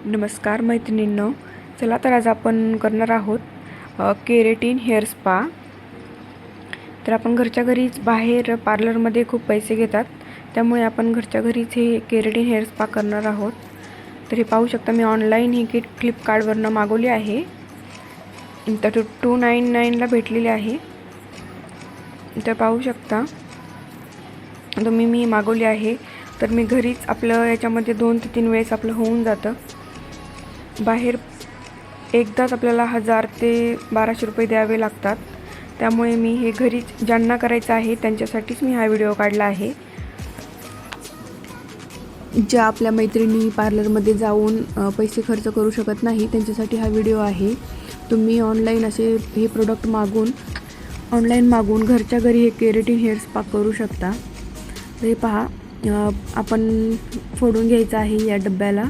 नमस्कार मैत्रिणींनो, चला तर आज आपण करणार आहोत केरेटिन हेअर स्पा। तर आपण घरच्या घरीच, बाहेर पार्लरमध्ये खूप पैसे घेतात, त्यामुळे आपण घरच्या घरीच हे केरेटिन हेअर स्पा करणार आहोत। तर हे पाहू शकता, मी ऑनलाईन ही किट फ्लिपकार्टवरनं मागवली आहे। तर 299ला भेटलेली आहे। तर पाहू शकता तुम्ही, मी मागवली आहे। तर मी घरीच आपलं याच्यामध्ये 2 ते 3 वेळेस आपलं होऊन जातं। बाहेर एकदाच आपल्याला 1000 ते 1200 रुपये द्यावे लागतात, त्यामुळे मी हे घरीच ज्यांना करायचं आहे त्यांच्यासाठीच मी हा व्हिडिओ काढला आहे। ज्या आपल्या मैत्रिणी पार्लरमध्ये जाऊन पैसे खर्च करू शकत नाही त्यांच्यासाठी हा व्हिडिओ आहे। तुम्ही ऑनलाईन असे हे प्रोडक्ट मागून घरच्या घरी हे केरेटिन हेअर स्पा करू शकता। हे पहा, आपण फोडून घ्यायचं आहे या डब्याला।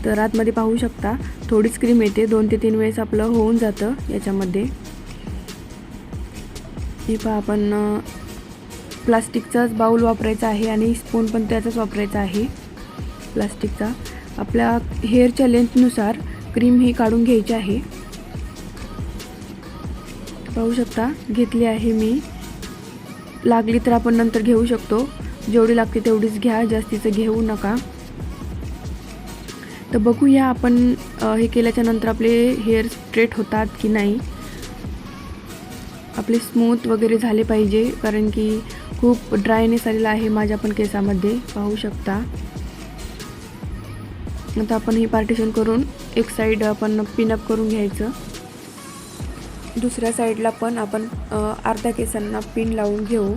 तर आतमध्ये पाहू शकता थोडीच क्रीम येते, 2 ते 3 वेळेस आपलं होऊन जातं याच्यामध्ये। हे पहा, आपण प्लास्टिकचाच बाउल वापरायचा आहे आणि स्पून पण त्याचाच वापरायचा आहे प्लास्टिकचा। आपल्या हेअरच्या लेंथनुसार क्रीम ही काढून घ्यायची आहे। पाहू शकता घेतली आहे मी। लागली तर आपण नंतर घेऊ शकतो, जेवढी लागते तेवढीच घ्या, जास्तीचं घेऊ नका। तर बघूया आपण हे केल्याच्या नंतर आपले हेअर स्ट्रेट होतात की नाही। आपले स्मूथ वगैरे झाले पाहिजे, कारण की खूप ड्रायनेस आलेला आहे माझ्या पण केसामध्ये, पाहू शकता। आता आपण हे पार्टिशन करून एक साईड आपण पिनअप करून घ्यायचं, दुसऱ्या साईडला पण आपण अर्ध्या केसांना पिन लावून घेऊ,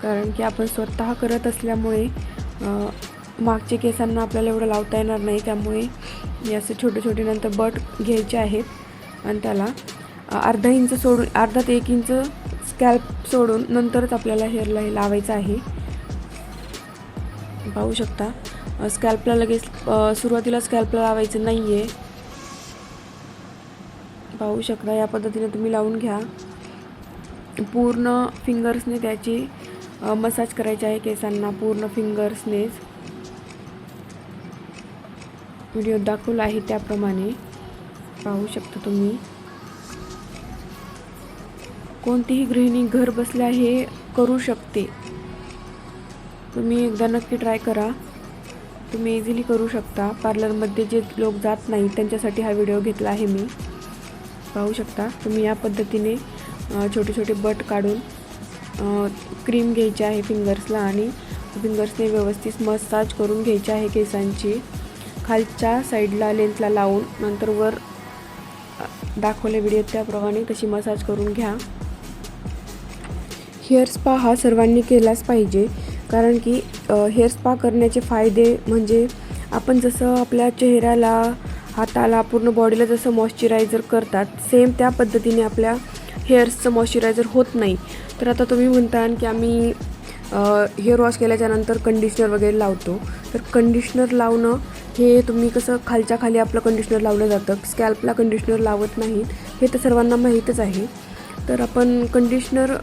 कारण की आपण स्वतः करत असल्यामुळे मागच्या केसांना आपल्याला एवढं लावता येणार नाही। त्यामुळे हे असे छोटे छोटे नंतर बट घ्यायचे आहेत आणि त्याला अर्धा इंच सोडून, अर्धा ते 1 इंच स्कॅल्प सोडून नंतरच आपल्याला हेअरला हे लावायचं आहे। पाहू शकता, स्कॅल्पला लगेच सुरुवातीला स्कॅल्पला लावायचं नाही आहे। पाहू शकता, या पद्धतीने तुम्ही लावून घ्या। पूर्ण फिंगर्सने त्याची मसाज करायची आहे केसांना, पूर्ण फिंगर्सनेच। व्हिडिओ दाखवला आहे त्याप्रमाणे पाहू शकता तुम्ही। कोणतीही गृहिणी घर बसल्या हे करू शकते, तुम्ही एकदा नक्की ट्राय करा। तुम्ही इझिली करू शकता। पार्लरमध्ये जे लोक जात नाही त्यांच्यासाठी हा व्हिडिओ घेतला आहे मी। पाहू शकता तुम्ही, या पद्धतीने छोटे छोटे बट काढून क्रीम घ्यायची आहे फिंगर्सला आणि फिंगर्सने व्यवस्थित मसाज करून घ्यायची आहे केसांची, खालच्या साईडला लेंथला लावून नंतर वर दाखवले व्हिडिओ त्याप्रमाणे तशी मसाज करून घ्या। हेअर स्पा हा सर्वांनी केलाच पाहिजे, कारण की हेअर स्पा करण्याचे फायदे म्हणजे आपण जसं आपल्या चेहऱ्याला, हाताला, पूर्ण बॉडीला जसं मॉइश्चरायझर करतात, सेम त्या पद्धतीने आपल्या हेअर्सचं मॉइश्चरायझर होत नाही। तर आता तुम्ही म्हणता की आम्ही हेअर वॉश केल्याच्यानंतर कंडिशनर वगैरे लावतो, तर कंडिशनर लावणं हे तुम्ही कसं खालच्या खाली आपलं कंडिशनर लावलं जातं, स्कॅल्पला कंडिशनर लावत नाही, हे तर सर्वांना माहीतच आहे। तर आपण कंडिशनर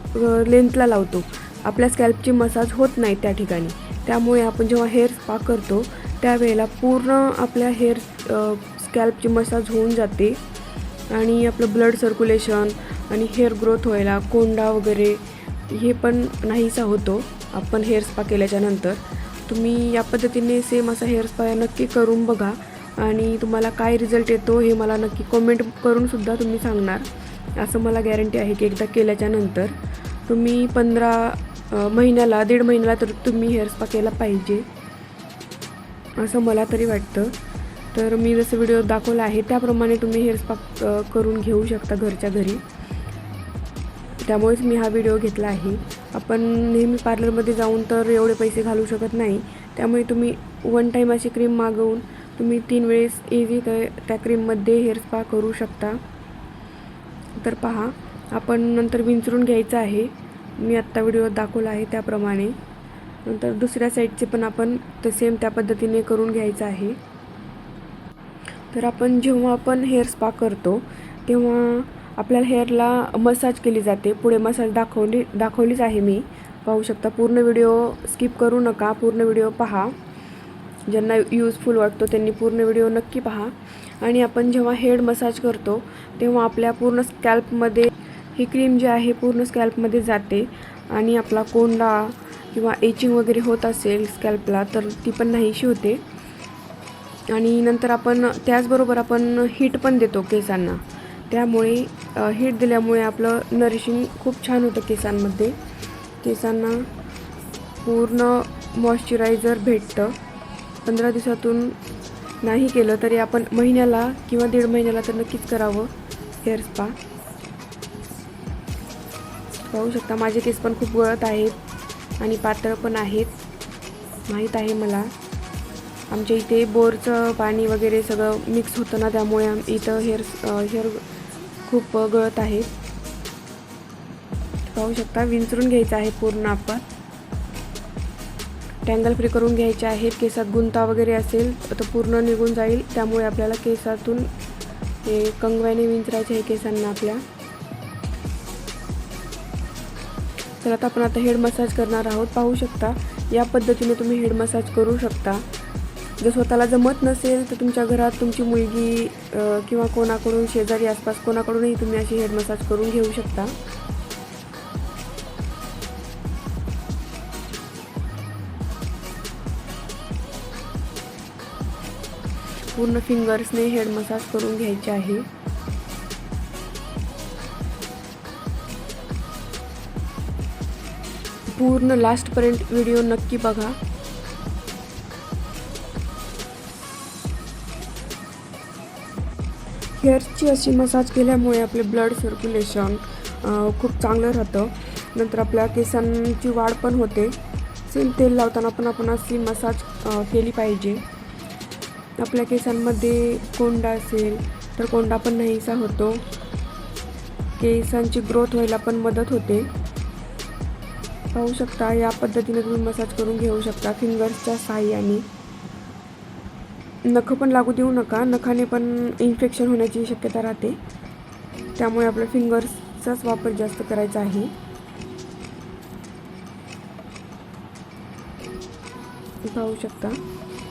लेंथला लावतो, आपल्या स्कॅल्पची मसाज होत नाही त्या ठिकाणी। त्यामुळे आपण जेव्हा हेअर स्पा करतो त्यावेळेला पूर्ण आपल्या हेअर स्कॅल्पची मसाज होऊन जाते आणि आपलं ब्लड सर्क्युलेशन आणि हेअर ग्रोथ व्हायला, कोंडा वगैरे हे पण नाहीसा होतो आपण हेअर स्पा केल्याच्या नंतर। तुम्ही या पद्धतीने सेम असा हेअर स्पा नक्की करून बघा आणि तुम्हाला काय रिझल्ट येतो हे मला नक्की कमेंट करूनसुद्धा तुम्ही सांगणार, असं मला गॅरंटी आहे की एकदा केल्याच्या नंतर तुम्ही 15 महिन्याला, 1.5 महिन्याला तर तुम्ही हेअर स्पा केला पाहिजे, असं मला तरी वाटतं। तर मी जसं व्हिडिओ दाखवला आहे त्याप्रमाणे तुम्ही हेअर स्पा करून घेऊ शकता घरच्या घरी, त्यामुळेच मी हा व्हिडिओ घेतला आहे। आपण नेहमी पार्लरमध्ये जाऊन तर एवढे पैसे घालू शकत नाही, त्यामुळे तुम्ही वन टाईम अशी क्रीम मागवून तुम्ही 3 वेळेस इझी त्या क्रीममध्ये हेअर स्पा करू शकता। तर पहा, आपण नंतर विंचरून घ्यायचं आहे, मी आत्ता व्हिडिओ दाखवला आहे त्याप्रमाणे। नंतर दुसऱ्या साईडचे पण आपण सेम त्या पद्धतीने करून घ्यायचं आहे। तर जेव्हा आपण हेअर स्पा करतो तेव्हा आपल्याला हेअरला मसाज केली जाते, पुढे मसाज दाखवलीच आहे मी। पाहू शकता, पूर्ण व्हिडिओ स्किप करू नका, पूर्ण व्हिडिओ पहा। ज्यांना यूजफुल वाटतो त्यांनी पूर्ण व्हिडिओ नक्की पहा. आणि आपण जेव्हा हेड मसाज करतो तेव्हा आपल्या पूर्ण स्कॅल्पमध्ये ही क्रीम जी आहे पूर्ण स्कॅल्पमध्ये जाते आणि आपला कोंडा किंवा एचिंग वगैरे होत असेल स्कॅल्पला तर ती पण नाहीशी होते. आणि नंतर आपण त्याचबरोबर आपण हीट पण देतो केसांना, त्यामुळे हीट दिल्यामुळे आपलं नरिशिंग खूप छान होतं केसांमध्ये. केसांना पूर्ण मॉइश्चरायझर भेटतं. 15 दिवसातून नाही केलं तरी आपण महिन्याला किंवा 1.5 महिन्याला तर नक्कीच करावं हेअर स्पा. पाहू शकता माझे केस पण खूप गळत आहेत आणि पातळ पण आहेत, माहीत आहे मला. आमच्या इथे बोरचं पाणी वगैरे सगळं मिक्स होतं ना, त्यामुळे इथं हेअर खूप गळत आहेत. पाहू शकता विंचरून घ्यायचं आहे पूर्ण, आपण टँगल फ्री करून घ्यायचे आहेत. केसात गुंता वगैरे असेल तर पूर्ण निघून जाईल, त्यामुळे आपल्याला केसातून हे कंगव्याने विंचरायचे आहे केसांना आपल्या. तर आता आपण हेड मसाज करणार आहोत. पाहू शकता या पद्धतीने तुम्ही हेड मसाज करू शकता. जर स्वतःला जमत नसेल तर तुमच्या घरात तुमची मुलगी किंवा कोणाकडून शेजारी आसपास कोणाकडूनही तुम्ही अशी हेड मसाज करून घेऊ शकता. पूर्ण फिंगर्सने हेड मसाज करून घ्यायचे आहे. पूर्ण लास्टपर्यंत व्हिडिओ नक्की बघा. हेअरची अशी मसाज केल्यामुळे आपले ब्लड सर्क्युलेशन खूप चांगलं राहतं. नंतर आपल्या केसांची वाढ पण होते. सेम तेल लावताना पण आपण अशी मसाज केली पाहिजे. आपल्या केसांमध्ये कोंडा असेल तर कोंडा पण नाहीसा होतो. केसांची ग्रोथ व्हायला पण मदत होते. पाहू शकता या पद्धतीने तुम्ही मसाज करून घेऊ शकता फिंगर्सच्या साहाय्याने. नखं पण लागू देऊ नका, नखाने पण इन्फेक्शन होण्याची शक्यता राहते, त्यामुळे आपल्या फिंगर्सचाच वापर जास्त करायचा आहे. पाहू शकता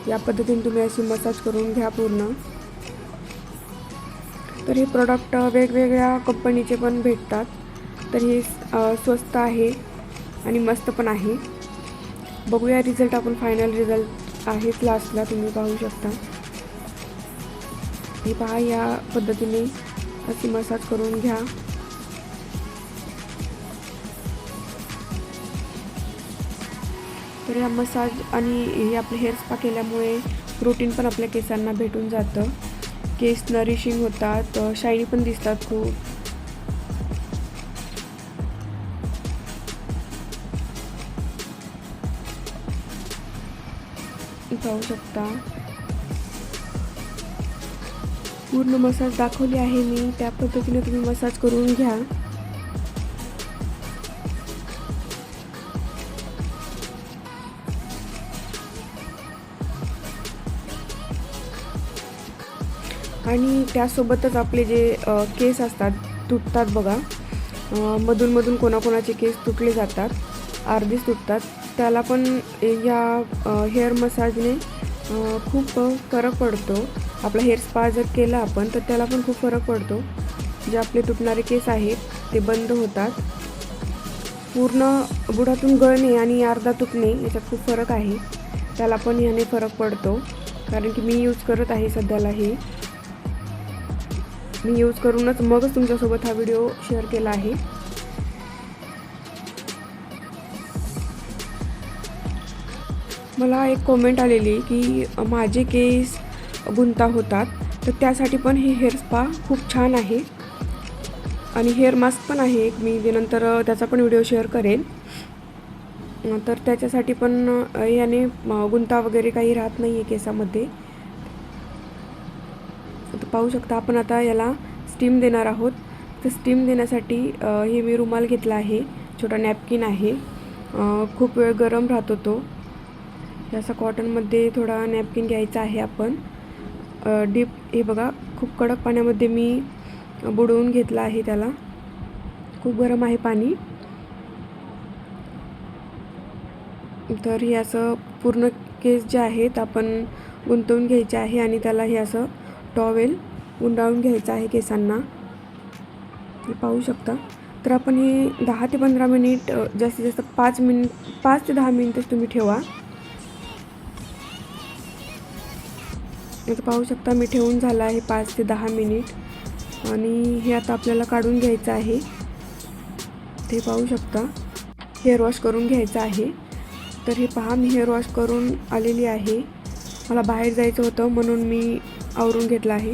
या पद्धतीने तुम्ही अशी मसाज करून घ्या पूर्ण. तर हे प्रोडक्ट वेगवेगळ्या कंपनीचे पण भेटतात, तर हे स्वस्त आहे आणि मस्त पण आहे. बघूया रिझल्ट आपण. फायनल रिझल्ट आहेच लास्टला, तुम्ही पाहू शकता. हे पहा या पद्धतीने अशी मसाज करून घ्या. तर या मसाज आणि हे आपले हेअर स्पा केल्यामुळे प्रोटीन पण आपल्या केसांना भेटून जातं. केस नरिशिंग होतात, शायनी पण दिसतात खूप. पाहू शकता पूर्ण मसाज दाखवली आहे मी, त्या पद्धतीने तुम्ही मसाज करून घ्या. आणि त्यासोबतच आपले जे केस असतात तुटतात बघा, मधून कोणाकोणाचे केस तुटले जातात, अर्धेच तुटतात, त्याला पण या हेअर मसाजने खूप फरक पडतो. आपला हेअर स्पा जर केला आपण तर त्याला पण खूप फरक पडतो. जे आपले तुटणारे केस आहेत ते बंद होतात. पूर्ण बुडातून गळणे आणि अर्धा तुटणे याच्यात खूप फरक आहे, त्याला पण ह्याने फरक पडतो. कारण की मी यूज करत आहे सध्याला. हे मी यूज करूनच मगच तुमच्यासोबत हा व्हिडिओ शेअर केला आहे. मला एक कमेंट आलेली की माझे केस गुंता होतात, तर त्यासाठी पण हे हेअर स्पा खूप छान आहे. आणि हेअर मास्क पण आहे एक, मी नंतर त्याचा पण व्हिडिओ शेअर करेन. तर त्याच्यासाठी पण याने गुंता वगैरे काही राहत नाही आहे केसामध्ये. तर पाहू शकता आपण आता याला स्टीम देणार आहोत. तर स्टीम देण्यासाठी हे मी रुमाल घेतला आहे, छोटा नॅपकिन आहे. खूप वेळ गरम राहतो तो. असा कॉटनमध्ये थोडा नॅपकिन घ्यायचा आहे आपण. डीप हे बघा खूप कडक पाण्यामध्ये मी बुडवून घेतला आहे त्याला. खूप गरम आहे पाणी. तर हे असं पूर्ण केस जे आहेत आपण गुंतवून घ्यायचे आहे आणि त्याला हे असं टॉवेल गुंडाळून घ्यायचं आहे केसांना. हे पाहू शकता. तर आपण हे 10 ते 15 मिनिट जास्तीत जास्त 5 ते 10 मिनिटच तुम्ही ठेवा. आता पाहू शकता मी ठेवून झालं आहे 5 ते 10 मिनिट आणि हे आता आपल्याला काढून घ्यायचं आहे. ते पाहू शकता हेअर वॉश करून घ्यायचं आहे. तर हे पहा मी हेअर वॉश करून आलेली आहे. मला बाहेर जायचं होतं म्हणून मी आवरून घेतलं आहे.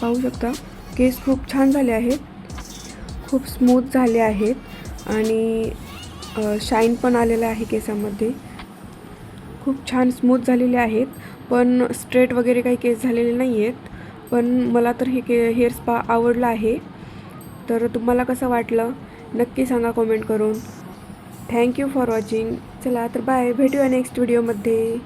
पाहू शकता केस खूप छान झाले आहेत, खूप स्मूथ झाले आहेत आणि शाईन पण आलेलं आहे केसामध्ये. खूप छान स्मूथ झालेले आहेत, पण स्ट्रेट वगैरे काही केस झालेले नाही आहेत. पण मला तर हे हेअर स्पा आवडला आहे. तर तुम्हाला कसं वाटलं नक्की सांगा कमेंट करून. Thank you for watching. चला तर बाय, भेटूया नेक्स्ट व्हिडिओमध्ये.